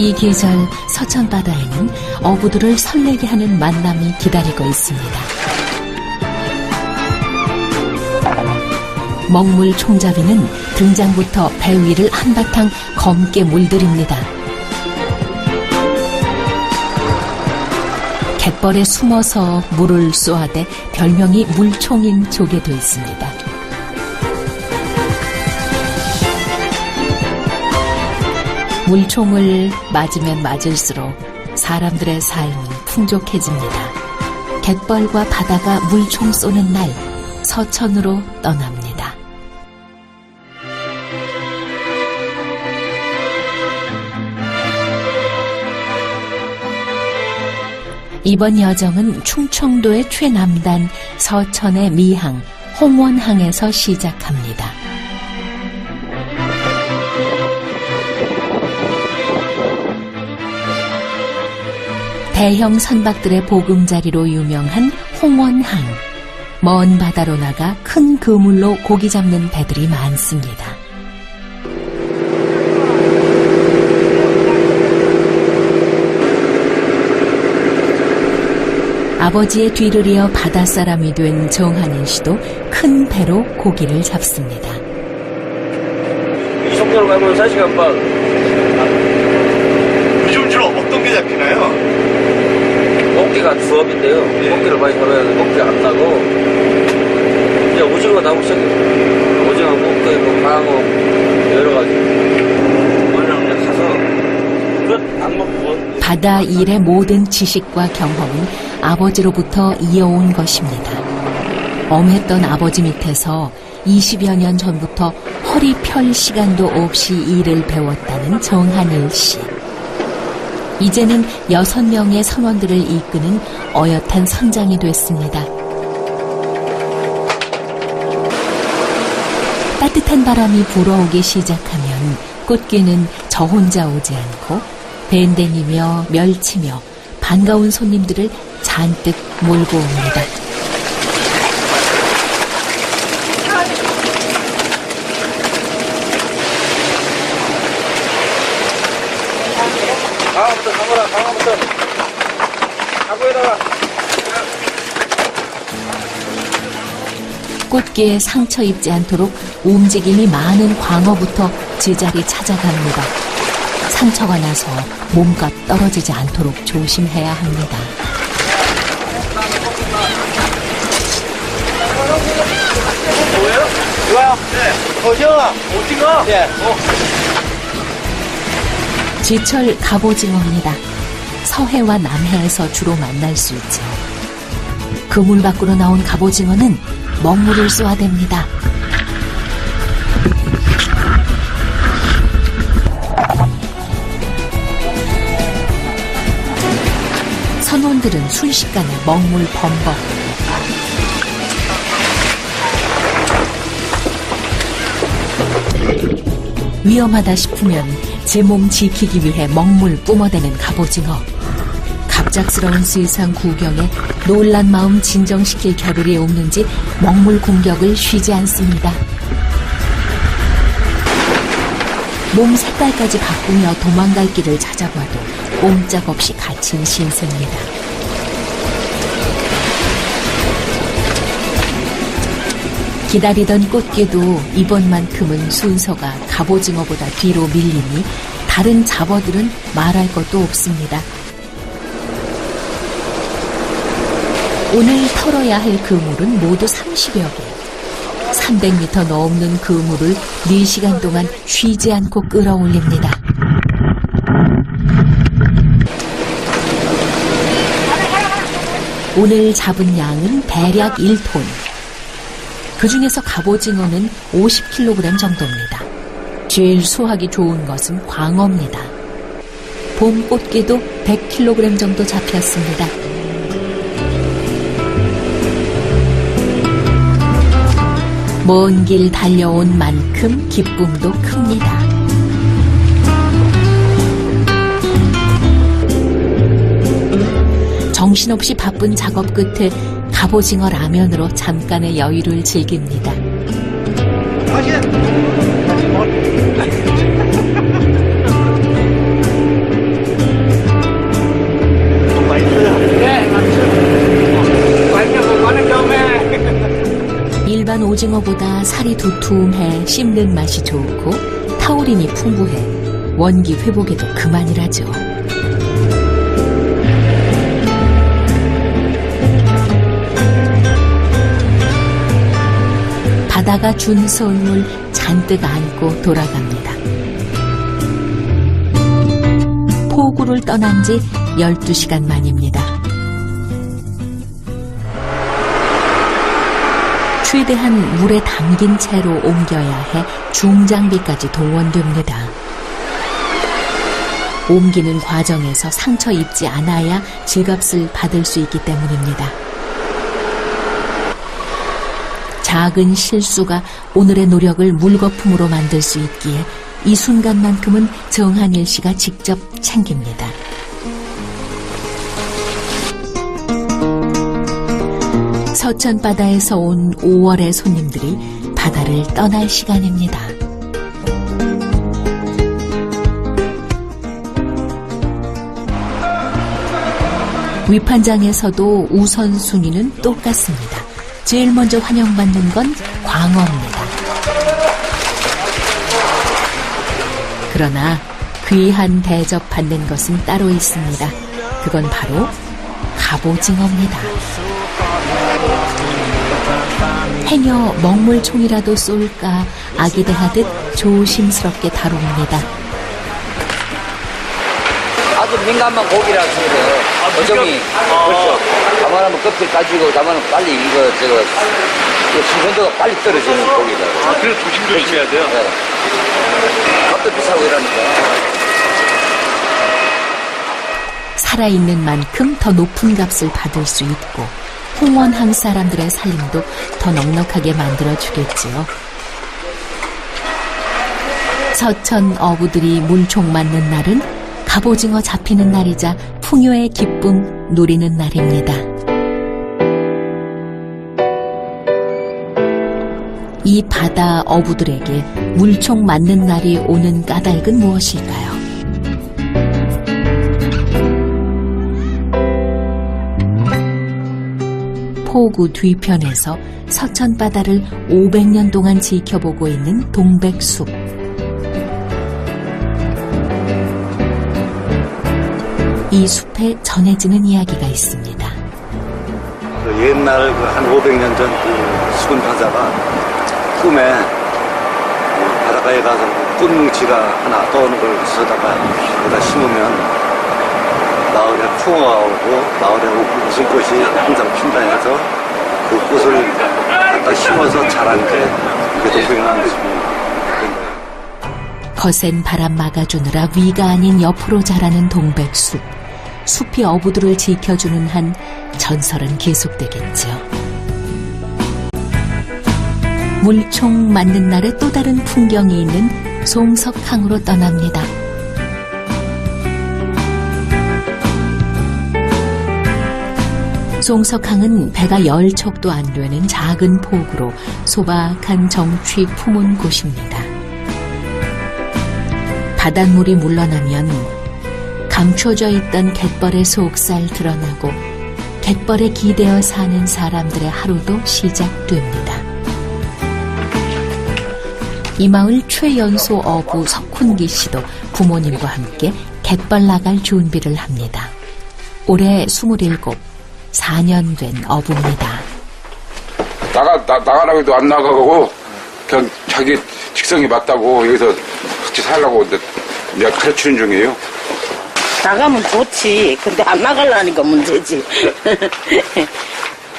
이 계절 서천 바다에는 어부들을 설레게 하는 만남이 기다리고 있습니다. 먹물 총잡이는 등장부터 배 위를 한바탕 검게 물들입니다. 갯벌에 숨어서 물을 쏘아대 별명이 물총인 조개도 있습니다. 물총을 맞으면 맞을수록 사람들의 삶은 풍족해집니다. 갯벌과 바다가 물총 쏘는 날, 서천으로 떠납니다. 이번 여정은 충청도의 최남단 서천의 미항, 홍원항에서 시작합니다. 대형 선박들의 보금자리로 유명한 홍원항. 먼 바다로 나가 큰 그물로 고기 잡는 배들이 많습니다. 아버지의 뒤를 이어 바닷사람이 된 정한인 씨도 큰 배로 고기를 잡습니다. 이 정도로 가면 4시간 반. 요즘 주로 어떤 게 잡히나요? 먹기가 주업인데요. 먹기를 많이 잡아야 먹기가 안 나고, 이제 오징어 나오기 시작해요. 오징어, 목대, 광어, 여러 가지. 오늘 가서, 끝, 안 먹고. 바다 일의 모든 지식과 경험은 아버지로부터 이어온 것입니다. 엄했던 아버지 밑에서 20여 년 전부터 허리 펼 시간도 없이 일을 배웠다는 정한일 씨. 이제는 6명의 선원들을 이끄는 어엿한 선장이 됐습니다. 따뜻한 바람이 불어오기 시작하면 꽃게는 저 혼자 오지 않고 밴댕이며 멸치며 반가운 손님들을 잔뜩 몰고 옵니다. 강어부터 강어라, 강어부터. 강어에다가. 꽃게에 상처 입지 않도록 움직임이 많은 광어부터 제자리 찾아갑니다. 상처가 나서 몸값 떨어지지 않도록 조심해야 합니다. 뭐예요? 이거요? 네. 오징어. 오징어? 네. 제철 갑오징어입니다. 서해와 남해에서 주로 만날 수 있죠. 그물 밖으로 나온 갑오징어는 먹물을 쏘아댑니다. 선원들은 순식간에 먹물 범벅. 위험하다 싶으면 제 몸 지키기 위해 먹물 뿜어대는 갑오징어. 갑작스러운 수의상 구경에 놀란 마음 진정시킬 겨를이 없는지 먹물 공격을 쉬지 않습니다. 몸 색깔까지 바꾸며 도망갈 길을 찾아봐도 꼼짝없이 갇힌 신세입니다. 기다리던 꽃게도 이번만큼은 순서가 갑오징어보다 뒤로 밀리니 다른 잡어들은 말할 것도 없습니다. 오늘 털어야 할 그물은 모두 30여 개. 300m 넘는 그물을 4시간 동안 쉬지 않고 끌어올립니다. 오늘 잡은 양은 대략 1톤. 그 중에서 갑오징어는 50kg 정도입니다. 제일 수확이 좋은 것은 광어입니다. 봄 꽃게도 100kg 정도 잡혔습니다. 먼 길 달려온 만큼 기쁨도 큽니다. 정신없이 바쁜 작업 끝에 갑오징어 라면으로 잠깐의 여유를 즐깁니다. 갑오징어보다 살이 두툼해 씹는 맛이 좋고 타우린이 풍부해 원기 회복에도 그만이라죠. 바다가 준 선물 잔뜩 안고 돌아갑니다. 포구를 떠난 지 12시간 만입니다. 최대한 물에 담긴 채로 옮겨야 해 중장비까지 동원됩니다. 옮기는 과정에서 상처 입지 않아야 질값을 받을 수 있기 때문입니다. 작은 실수가 오늘의 노력을 물거품으로 만들 수 있기에 이 순간만큼은 정한일 씨가 직접 챙깁니다. 서천 바다에서 온 5월의 손님들이 바다를 떠날 시간입니다. 위판장에서도 우선순위는 똑같습니다. 제일 먼저 환영받는 건 광어입니다. 그러나 귀한 대접 받는 것은 따로 있습니다. 그건 바로 갑오징어입니다. 행여 먹물총이라도 쏠까 아기대하듯 조심스럽게 다룹니다. 아주 민감한 고기라서 그래요. 어종이 그렇죠. 담아놓으면 껍질 까지고 담아놓으면 빨리 이거 신선도가 빨리 떨어지는 고기다. 그래서 조심해야 돼요. 네. 값도 비싸고 이러니까. 살아있는 만큼 더 높은 값을 받을 수 있고 홍원항 사람들의 살림도 더 넉넉하게 만들어주겠지요. 서천 어부들이 물총 맞는 날은 갑오징어 잡히는 날이자 풍요의 기쁨 누리는 날입니다. 이 바다 어부들에게 물총 맞는 날이 오는 까닭은 무엇일까요? 포구 뒤편에서 서천 바다를 500년 동안 지켜보고 있는 동백숲. 이 숲에 전해지는 이야기가 있습니다. 옛날 한 500년 전 수군 화자가 꿈에 바닷가에 가서 꽃뭉치가 하나 떠오는 걸 쓰다가 여기다 심으면 마을에 풍어가 오고 마을에 무슨 꽃이 항상 핀다 해서 그 꽃을 갖다 심어서 자란 게 이게 동백나무 숲입니다. 거센 바람 막아주느라 위가 아닌 옆으로 자라는 동백숲. 숲이 어부들을 지켜주는 한 전설은 계속되겠죠. 물총 맞는 날에 또 다른 풍경이 있는 송석항으로 떠납니다. 송석항은 배가 10척도 안 되는 작은 포구로 소박한 정취 품은 곳입니다. 바닷물이 물러나면 감춰져 있던 갯벌의 속살 드러나고 갯벌에 기대어 사는 사람들의 하루도 시작됩니다. 이 마을 최연소 어부 석훈기 씨도 부모님과 함께 갯벌 나갈 준비를 합니다. 올해 27, 4년 된 어부입니다. 나가라고 해도 안 나가고 그냥 자기 직성이 맞다고 여기서 같이 살라고 내가 가르치는 중이에요. 나가면 좋지. 근데 안 나가려니까 문제지.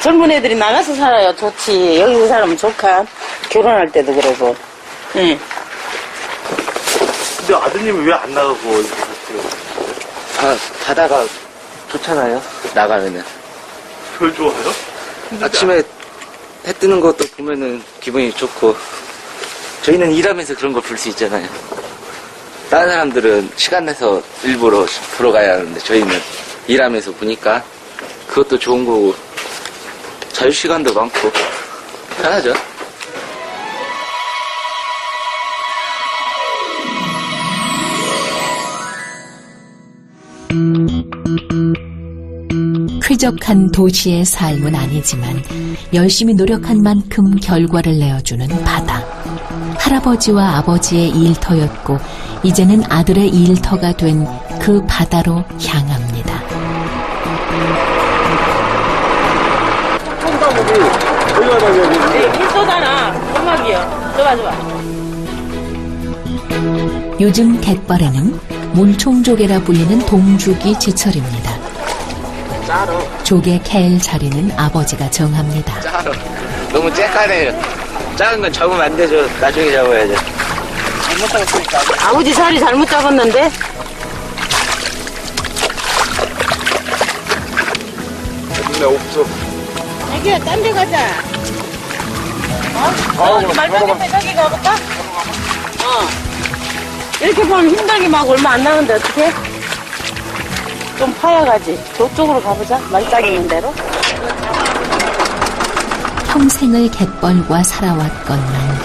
젊은 애들이 나가서 살아야 좋지. 여기서 살면 좋까. 결혼할 때도 그러고. 응. 근데 아드님은 왜 안 나가고 이렇게 하세요? 바다가 좋잖아요. 나가면은. 별 좋아요? 아침에 해 뜨는 것도 보면은 기분이 좋고 저희는 일하면서 그런 걸 볼 수 있잖아요. 다른 사람들은 시간 내서 일부러 보러 가야 하는데 저희는 일하면서 보니까 그것도 좋은 거고 자유시간도 많고 편하죠. 쾌적한 도시의 삶은 아니지만 열심히 노력한 만큼 결과를 내어주는 바다. 할아버지와 아버지의 일터였고 이제는 아들의 일터가 된 그 바다로 향합니다. 쏘잖아. 음악이요. 좋아. 요즘 갯벌에는 물총조개라 불리는 동죽이 지철입니다. 조개 캐일 자리는 아버지가 정합니다. 너무 쬐까네요. 작은 건 잡으면 안 되죠. 나중에 잡아야죠. 잘못 잡았으니까. 아버지 자리 잘못 잡았는데? 근데 없어. 자기야, 딴 데 가자. 말까기 저기 가볼까? 이렇게 보면 힘들게 막 얼마 안 나는데 어떡해? 좀 파야가지. 저쪽으로 가보자. 말짝이 있는 대로. 평생을 갯벌과 살아왔건만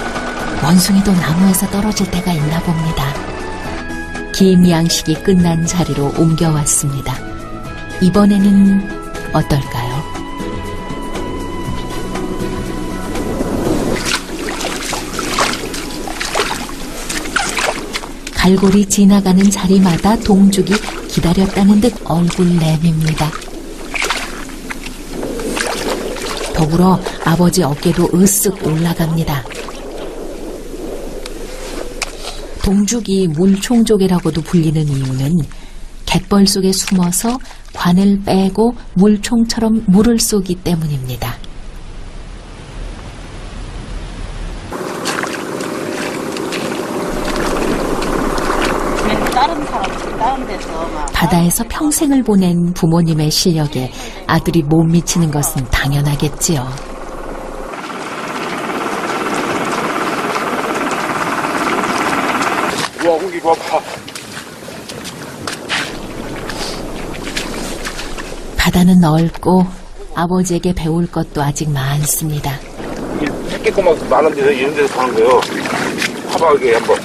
원숭이도 나무에서 떨어질 때가 있나 봅니다. 김양식이 끝난 자리로 옮겨왔습니다. 이번에는 어떨까요? 갈고리 지나가는 자리마다 동죽이 기다렸다는 듯 얼굴 내밉니다. 더불어 아버지 어깨도 으쓱 올라갑니다. 동죽이 물총조개라고도 불리는 이유는 갯벌 속에 숨어서 관을 빼고 물총처럼 물을 쏘기 때문입니다. 바다에서 평생을 보낸 부모님의 실력에 아들이 못 미치는 것은 당연하겠지요. 우와, 공기 좋아. 바다는 넓고 아버지에게 배울 것도 아직 많습니다. 새끼꼬막 많은 데서 이런 데서 사는 거요. 화박하게 한번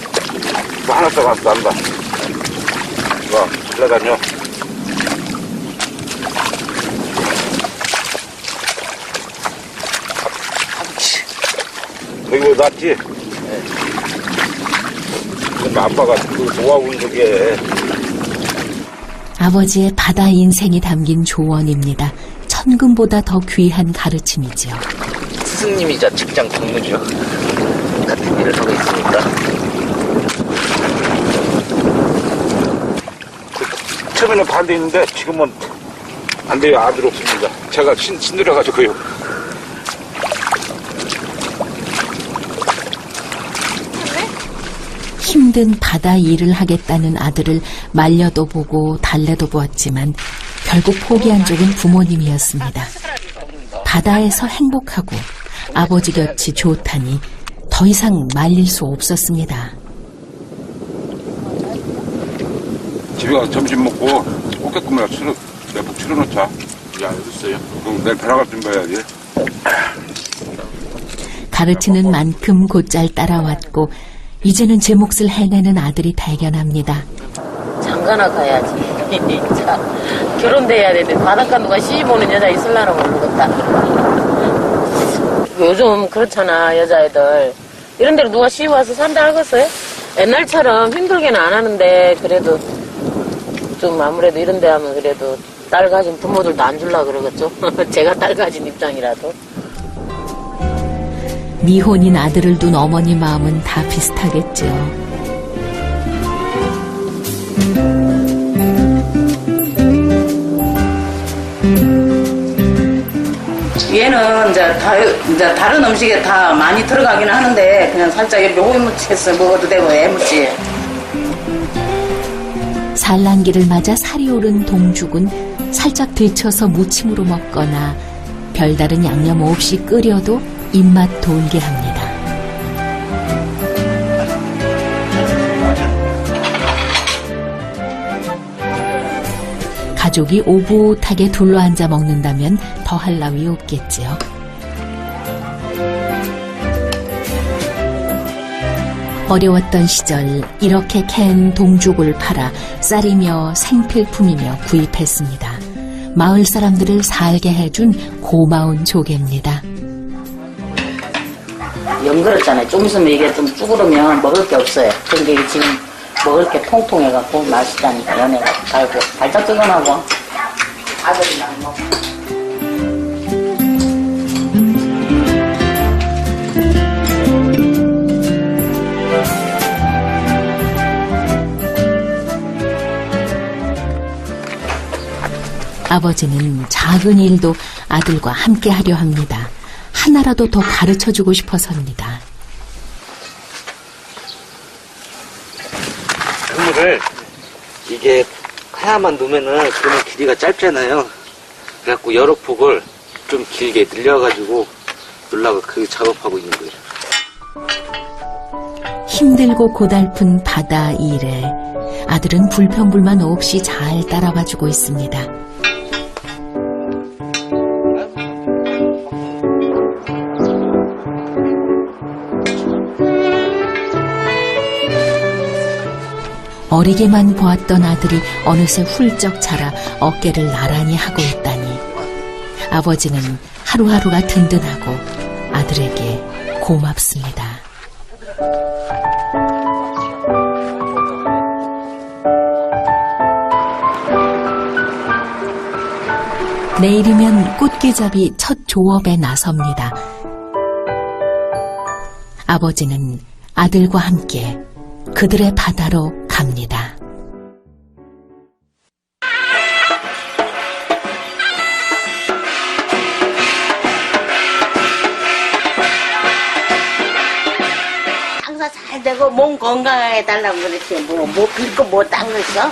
뭐 하나 써가서 난다. 이거 잘라다녀. 여기 뭐 놨지? 네. 아빠가 그 도와준 저게. 아버지의 바다 인생이 담긴 조언입니다. 천금보다 더 귀한 가르침이지요. 스승님이자 직장 동료죠. 같은 일을 하고 있으니까. 처음에는 반대했는데 지금은 안 돼요. 아들 없습니다. 제가 신들여가지고요. 힘든 바다 일을 하겠다는 아들을 말려도 보고 달래도 보았지만 결국 포기한 쪽은 부모님이었습니다. 바다에서 행복하고 아버지 곁이 좋다니 더 이상 말릴 수 없었습니다. 집에 가서 점심 먹고 꽃게국물 내가 치러놓자. 야, 여기 있어요. 그럼 내일 배나갈 준비해야지. 가르치는 만큼 곧잘 따라왔고 이제는 제 몫을 해내는 아들이 발견합니다. 장가나 가야지. 자, 결혼돼야 되는데 바닷가 누가 시집 오는 여자 있을라나 모르겠다. 요즘 그렇잖아, 여자애들. 이런 데로 누가 시집 와서 산다 하겠어요? 옛날처럼 힘들게는 안 하는데 그래도 좀 아무래도 이런 데 하면 그래도 딸 가진 부모들도 안 줄라 그러겠죠. 제가 딸 가진 입장이라도. 미혼인 아들을 둔 어머니 마음은 다 비슷하겠죠. 얘는 이제 다른 음식에 다 많이 들어가긴 하는데 그냥 살짝 이렇게 오이무치해서 먹어도 되고 애무치. 산란기를 맞아 살이 오른 동죽은 살짝 데쳐서 무침으로 먹거나 별다른 양념 없이 끓여도 입맛 돌게 합니다. 가족이 오붓하게 둘러앉아 먹는다면 더할 나위 없겠지요. 어려웠던 시절 이렇게 캔 동죽을 팔아 쌀이며 생필품이며 구입했습니다. 마을 사람들을 살게 해준 고마운 조개입니다. 연그렸잖아요. 좀 있으면 이게 좀 쭈그르면 먹을 게 없어요. 근데 이게 지금 먹을 게 통통해갖고 맛있다니까 연해가 달고 달짝지근하고 아들이 안 먹어. 아버지는 작은 일도 아들과 함께 하려 합니다. 하나라도 더 가르쳐주고 싶어서입니다. 그물을 이게 하나만 놓으면은 그물 길이가 짧잖아요. 그래갖고 여러 폭을 좀 길게 늘려가지고 놀라고 그 작업하고 있는 거예요. 힘들고 고달픈 바다 일에 아들은 불평불만 없이 잘 따라와주고 있습니다. 어리게만 보았던 아들이 어느새 훌쩍 자라 어깨를 나란히 하고 있다니 아버지는 하루하루가 든든하고 아들에게 고맙습니다. 내일이면 꽃게잡이 첫 조업에 나섭니다. 아버지는 아들과 함께 그들의 바다로 갑니다. 장사 잘 되고 몸 건강하게 해달라고 그랬지 뭐 빌고 뭐 딴 거 있어?